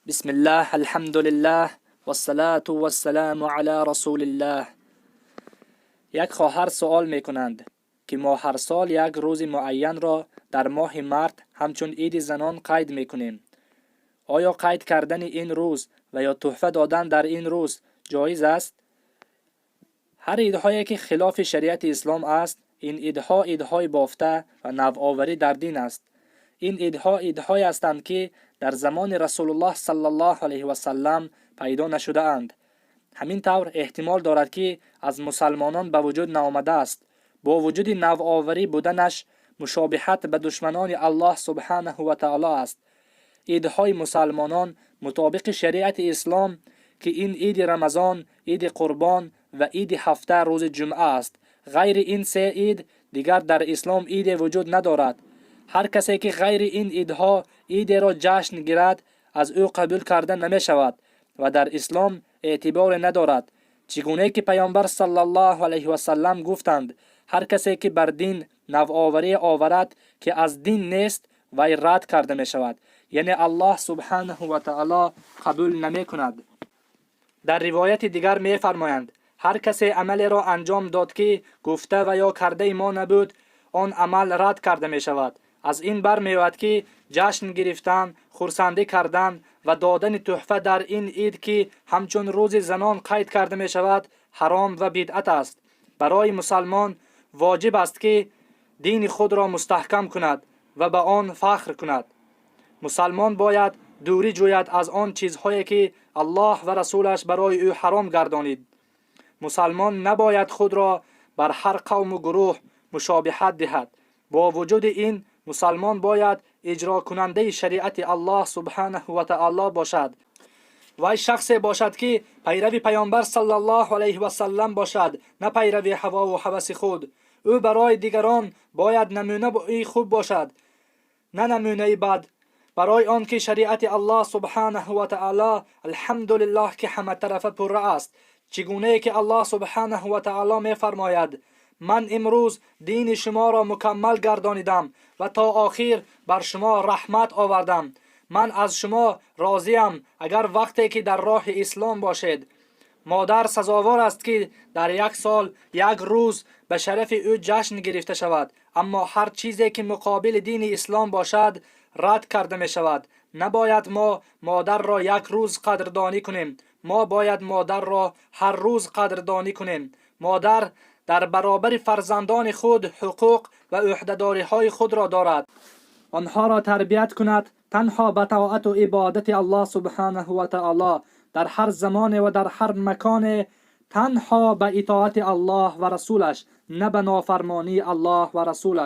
بسم الله الحمد لله والصلاة والسلام علی رسول الله. یک خواهر سوال می کنند که ما هر سال یک روز معین را در ماه مرد همچون عید زنان قید می کنیم. آیا قید کردن این روز و یا تحفه دادن در این روز جایز است؟ هر عیدهایی که خلاف شریعت اسلام است، این عیدها عیدهای بافته و نوآوری در دین است. این عیدها عیدهایی هستند که در زمان رسول الله صلی الله علیه و سلم پیدا نشده اند. همین طور احتمال دارد که از مسلمانان به وجود نآمده است. با وجود نوآوری بودنش مشابهت به دشمنان الله سبحانه و تعالی است. عیدهای مسلمانان مطابق شریعت اسلام که این عید رمضان، عید قربان و عید هفته روز جمعه است. غیر این سه عید دیگر در اسلام عید وجود ندارد. هر کسی که غیر این عیدها عید را جشن گیرد از او قبول کرده نمی شود و در اسلام اعتبار ندارد. چگونه که پیامبر صلی الله علیه و سلم گفتند هر کسی که بر دین نوآوری آورد که از دین نیست وی رد کرده می شود، یعنی الله سبحانه و تعالی قبول نمی کند. در روایت دیگر می فرمایند هر کسی عملی را انجام داد که گفته و یا کرده ما نبود، آن عمل رد کرده می شود. از این برمیآید که جشن گرفتن، خرسندی کردن و دادن تحفه در این عید که همچون روز زنان قید کرده می شود حرام و بدعت است. برای مسلمان واجب است که دین خود را مستحکم کند و به آن فخر کند. مسلمان باید دوری جوید از آن چیزهایی که الله و رسولش برای او حرام گردانید. مسلمان نباید خود را بر هر قوم و گروه مشابهت دهد. با وجود این مسلمان باید اجرا کننده شریعت الله سبحانه و تعالی باشد. وی شخصی باشد که پیرو پیامبر صلی الله علیه و سلم باشد، نه پیرو هوا و هوس خود. او برای دیگران باید نمونه خوب باشد، نه نمونه بد. برای آن که شریعت الله سبحانه و تعالی الحمدلله که همه طرفه پر است. چگونه که الله سبحانه و تعالی می فرماید من امروز دین شما را مکمل گردانیدم و تا آخر بر شما رحمت آوردم. من از شما راضیم اگر وقتی که در راه اسلام باشید. مادر سزاوار است که در یک سال یک روز به شرف او جشن گرفته شود، اما هر چیزی که مقابل دین اسلام باشد رد کرده می شود. نباید ما مادر را یک روز قدردانی کنیم، ما باید مادر را هر روز قدردانی کنیم. مادر در برابر فرزندان خود حقوق و عهده‌داری های خود را دارد. آنها را تربیت کند تنها به طاعت و عبادت الله سبحانه و تعالی در هر زمان و در هر مکان، تنها به اطاعت الله و رسولش، نه به نافرمانی الله و رسولش.